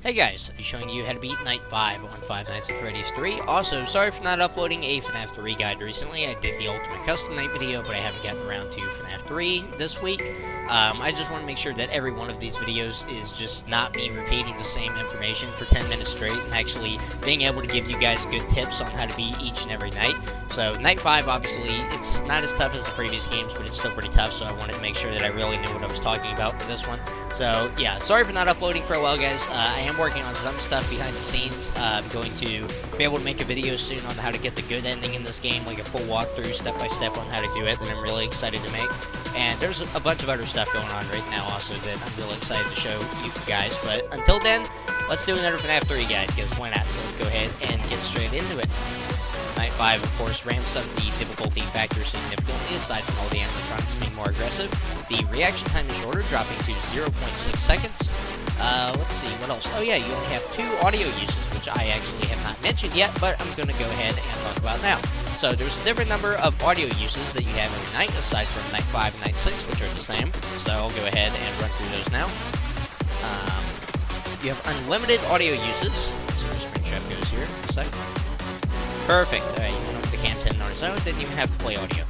Hey guys, I'll be showing you how to beat Night 5 on Five Nights at Freddy's 3. Also, sorry for not uploading a FNAF 3 guide recently. I did the Ultimate Custom Night video, but I haven't gotten around to FNAF 3 this week. I just want to make sure that every one of these videos is just not me repeating the same information for 10 minutes straight, and actually being able to give you guys good tips on how to beat each and every night. So, Night 5, obviously, it's not as tough as the previous games, but it's still pretty tough, so I wanted to make sure that I really knew what I was talking about for this one. So, yeah, sorry for not uploading for a while, guys. I am working on some stuff behind the scenes. I'm going to be able to make a video soon on how to get the good ending in this game, like a full walkthrough, step-by-step on how to do it, that I'm really excited to make. And there's a bunch of other stuff going on right now also that I'm really excited to show you guys. But until then, let's do another FNAF 3 guide, because why not? So let's go ahead and get straight into it. Night 5, of course, ramps up the difficulty factor significantly, aside from all the animatronics being more aggressive. The reaction time is shorter, dropping to 0.6 seconds. Let's see, what else? Oh yeah, you only have 2 audio uses, which I actually have not mentioned yet, but I'm going to go ahead and talk about now. So there's a different number of audio uses that you have every night, aside from Night 5 and Night 6, which are the same. So I'll go ahead and run through those now. You have unlimited audio uses. Let's see where Spring Chef goes here in a second. Perfect. Alright, you went over the cam 10 on its own, didn't even have to play audio.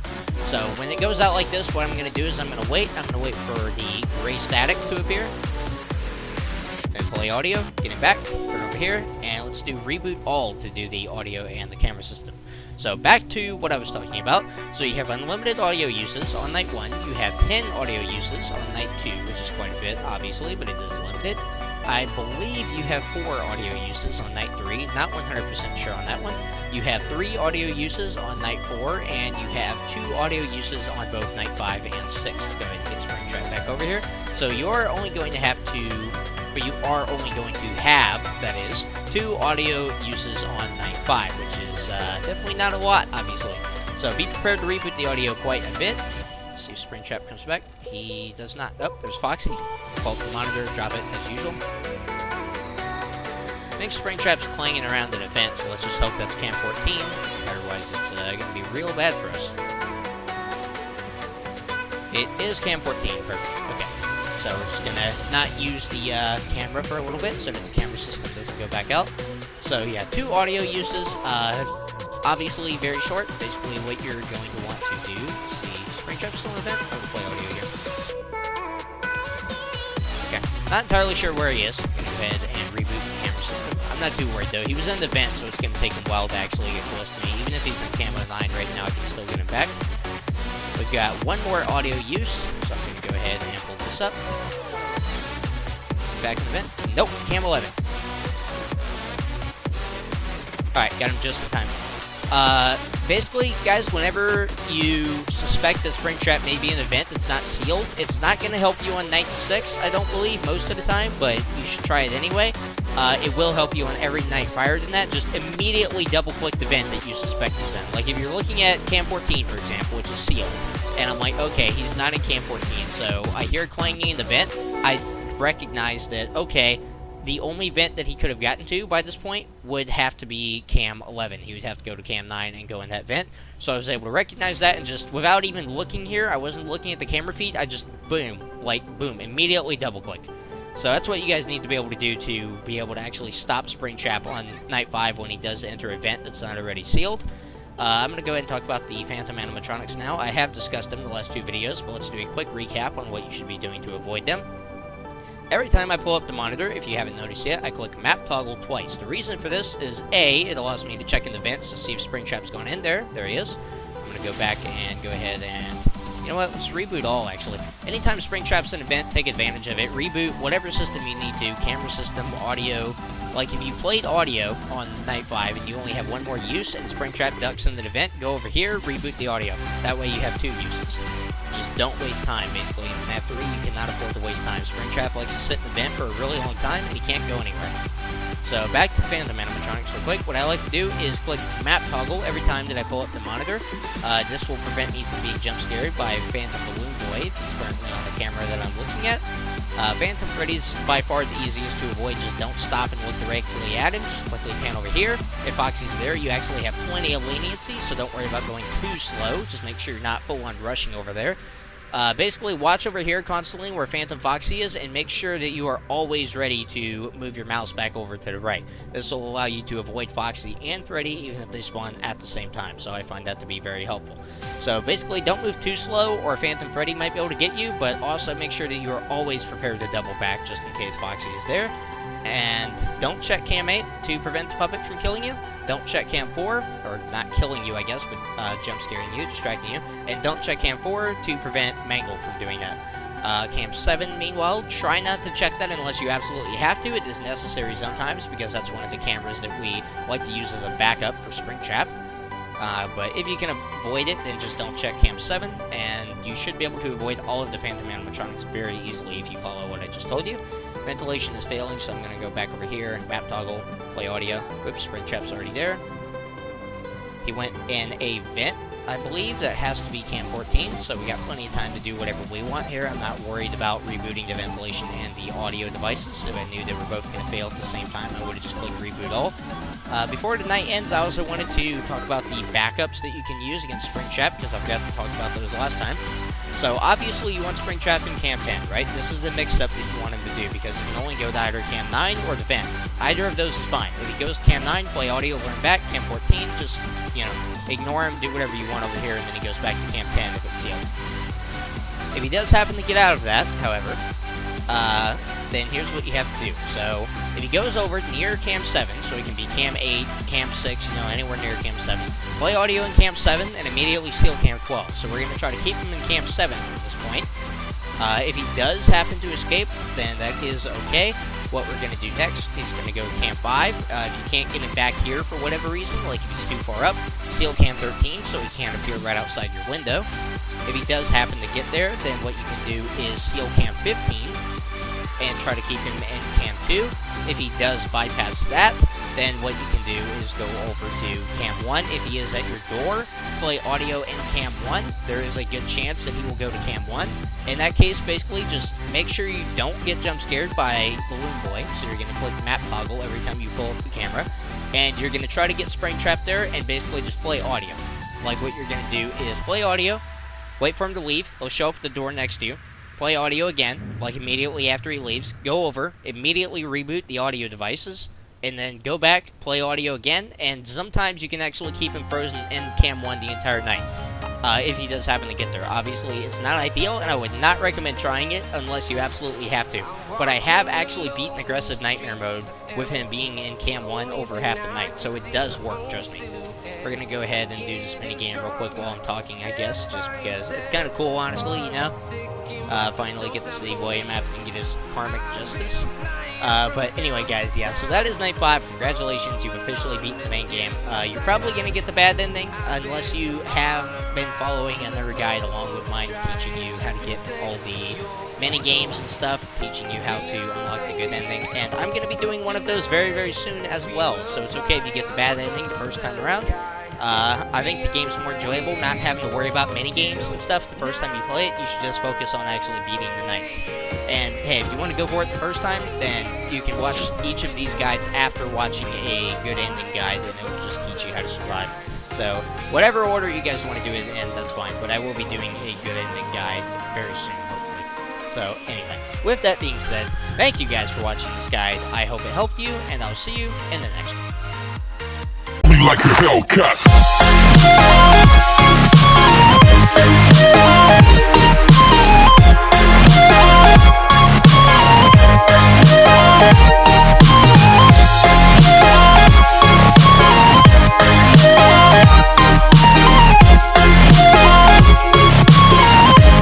So when it goes out like this, what I'm going to do is I'm going to wait for the gray static to appear. Then play audio, get it back, turn over here, and let's do reboot all to do the audio and the camera system. So back to what I was talking about. So you have unlimited audio uses on Night 1, you have 10 audio uses on Night 2, which is quite a bit, obviously, but it is limited. I believe you have 4 audio uses on Night 3, not 100% sure on that one. You have 3 audio uses on Night 4, and you have 2 audio uses on both Night 5 and 6. Go ahead and get Springtrap back over here. So you are only going to have that is, 2 audio uses on Night 5, which is definitely not a lot, obviously. So be prepared to reboot the audio quite a bit. See if Springtrap comes back. He does not. Oh, there's Foxy. Pull up the monitor, drop it as usual. I think Springtrap's clanging around an event, so let's just hope that's Cam 14. Otherwise, it's going to be real bad for us. It is Cam 14. Perfect. Okay. So we're just going to not use the camera for a little bit so that the camera system doesn't go back out. So yeah, 2 audio uses. Obviously very short. Basically what you're going to want to do. Springtrap's still in the event? I'm going to play audio here. Okay. Not entirely sure where he is. I'm going to go ahead and reboot the camera system. I'm not too worried though. He was in the vent, so it's going to take him a while to actually get close to me. Even if he's in camo 9 right now, I can still get him back. We've got 1 more audio use, so I'm going to go ahead and pull this up. Back in the vent. Nope, cam 11. Alright, got him just in time. Basically, guys, whenever you suspect that Springtrap may be an event that's not sealed, it's not going to help you on Night 6, I don't believe, most of the time, but you should try it anyway. It will help you on every night prior to that. Just immediately double-click the vent that you suspect is in. Like, if you're looking at Cam 14, for example, which is sealed, and I'm like, okay, he's not in Cam 14, so I hear clanging in the vent, I recognize that, okay, the only vent that he could have gotten to by this point would have to be Cam 11. He would have to go to Cam 9 and go in that vent. So I was able to recognize that, and just without even looking here, I wasn't looking at the camera feed, I just boom, immediately double click. So that's what you guys need to be able to do to be able to actually stop Springtrap on Night 5 when he does enter a vent that's not already sealed. I'm going to go ahead and talk about the Phantom animatronics now. I have discussed them in the last 2 videos, but let's do a quick recap on what you should be doing to avoid them. Every time I pull up the monitor, if you haven't noticed yet, I click map toggle twice. The reason for this is A, it allows me to check in the vents to see if Springtrap's going in there. There he is. I'm going to go back and go ahead and, you know what, let's reboot all, actually. Anytime Springtrap's in a vent, take advantage of it. Reboot whatever system you need to, camera system, audio. Like, if you played audio on Night 5 and you only have 1 more use and Springtrap ducks into the vent, go over here, reboot the audio. That way you have 2 uses. Just don't waste time, basically. In FNAF 3, you cannot afford to waste time. Springtrap likes to sit in the vent for a really long time, and he can't go anywhere. So, back to Phantom animatronics real quick. What I like to do is click map toggle every time that I pull up the monitor. This will prevent me from being jump scared by Phantom Balloon Boy. He's currently on the camera that I'm looking at. Phantom Freddy's by far the easiest to avoid. Just don't stop and look directly at him. Just quickly pan over here. If Foxy's there, you actually have plenty of leniency, so don't worry about going too slow. Just make sure you're not full-on rushing over there. Basically, watch over here constantly where Phantom Foxy is, and make sure that you are always ready to move your mouse back over to the right. This will allow you to avoid Foxy and Freddy, even if they spawn at the same time, so I find that to be very helpful. So basically, don't move too slow, or Phantom Freddy might be able to get you, but also make sure that you are always prepared to double back, just in case Foxy is there. And don't check Cam 8 to prevent the puppet from killing you. Don't check Cam 4, or not killing you, I guess, but jump scaring you, distracting you. And don't check Cam 4 to prevent Mangle from doing that. Cam 7, meanwhile, try not to check that unless you absolutely have to. It is necessary sometimes, because that's one of the cameras that we like to use as a backup for Springtrap. But if you can avoid it, then just don't check Cam 7, and you should be able to avoid all of the Phantom animatronics very easily if you follow what I just told you. Ventilation is failing, so I'm going to go back over here, map toggle, play audio. Whoops, Springtrap's already there. He went in a vent, I believe, that has to be Cam 14, so we got plenty of time to do whatever we want here. I'm not worried about rebooting the ventilation and the audio devices. If I knew they were both going to fail at the same time, I would have just clicked reboot all. Before the night ends, I also wanted to talk about the backups that you can use against Springtrap, because I forgot to talk about those last time. So obviously you want Springtrap in Cam 10, right? This is the mix-up that you want him to do, because it can only go to either Cam 9 or the vent. Either of those is fine. If he goes to Cam 9, play audio, learn back. Cam 14, just, you know, ignore him, do whatever you want over here, and then he goes back to Cam 10 if it's sealed. If he does happen to get out of that, however, then here's what you have to do. So, if he goes over near Cam 7, so he can be Cam 8, Cam 6, you know, anywhere near Cam 7, play audio in Cam 7, and immediately seal Cam 12. So we're going to try to keep him in Cam 7 at this point. If he does happen to escape, then that is okay. What we're going to do next, he's going to go to Cam 5. If you can't get him back here for whatever reason, like if he's too far up, seal Cam 13 so he can't appear right outside your window. If he does happen to get there, then what you can do is seal Cam 15 and try to keep him in Cam 2. If he does bypass that, then what you can do is go over to Cam 1. If he is at your door, play audio in Cam 1. There is a good chance that he will go to Cam 1. In that case, basically, just make sure you don't get jump scared by Balloon Boy. So you're going to click map toggle every time you pull up the camera. And you're going to try to get Springtrap there and basically just play audio. Like what you're going to do is play audio, wait for him to leave. He'll show up at the door next to you. Play audio again, like immediately after he leaves. Go over, immediately reboot the audio devices, and then go back, play audio again, and sometimes you can actually keep him frozen in Cam 1 the entire night, if he does happen to get there. Obviously, it's not ideal, and I would not recommend trying it unless you absolutely have to. But I have actually beaten Aggressive Nightmare Mode with him being in Cam 1 over half the night, so it does work, trust me. We're going to go ahead and do this minigame real quick while I'm talking, I guess, just because it's kind of cool, honestly, you know? Finally get to see William F. and get his karmic justice. But anyway, guys, yeah, so that is Night 5. Congratulations, you've officially beaten the main game. You're probably going to get the bad ending unless you have been following another guide along with mine teaching you how to get all the mini games and stuff, teaching you how to unlock the good ending. And I'm going to be doing one of those very, very soon as well, so it's okay if you get the bad ending the first time around. I think the game's more enjoyable not having to worry about mini-games and stuff the first time you play it. You should just focus on actually beating the nights. And hey, if you want to go for it the first time, then you can watch each of these guides after watching a good ending guide, and it will just teach you how to survive. So, whatever order you guys want to do it in, that's fine, but I will be doing a good ending guide very soon, hopefully. So, anyway, with that being said, thank you guys for watching this guide. I hope it helped you, and I'll see you in the next one. Like a Hellcat.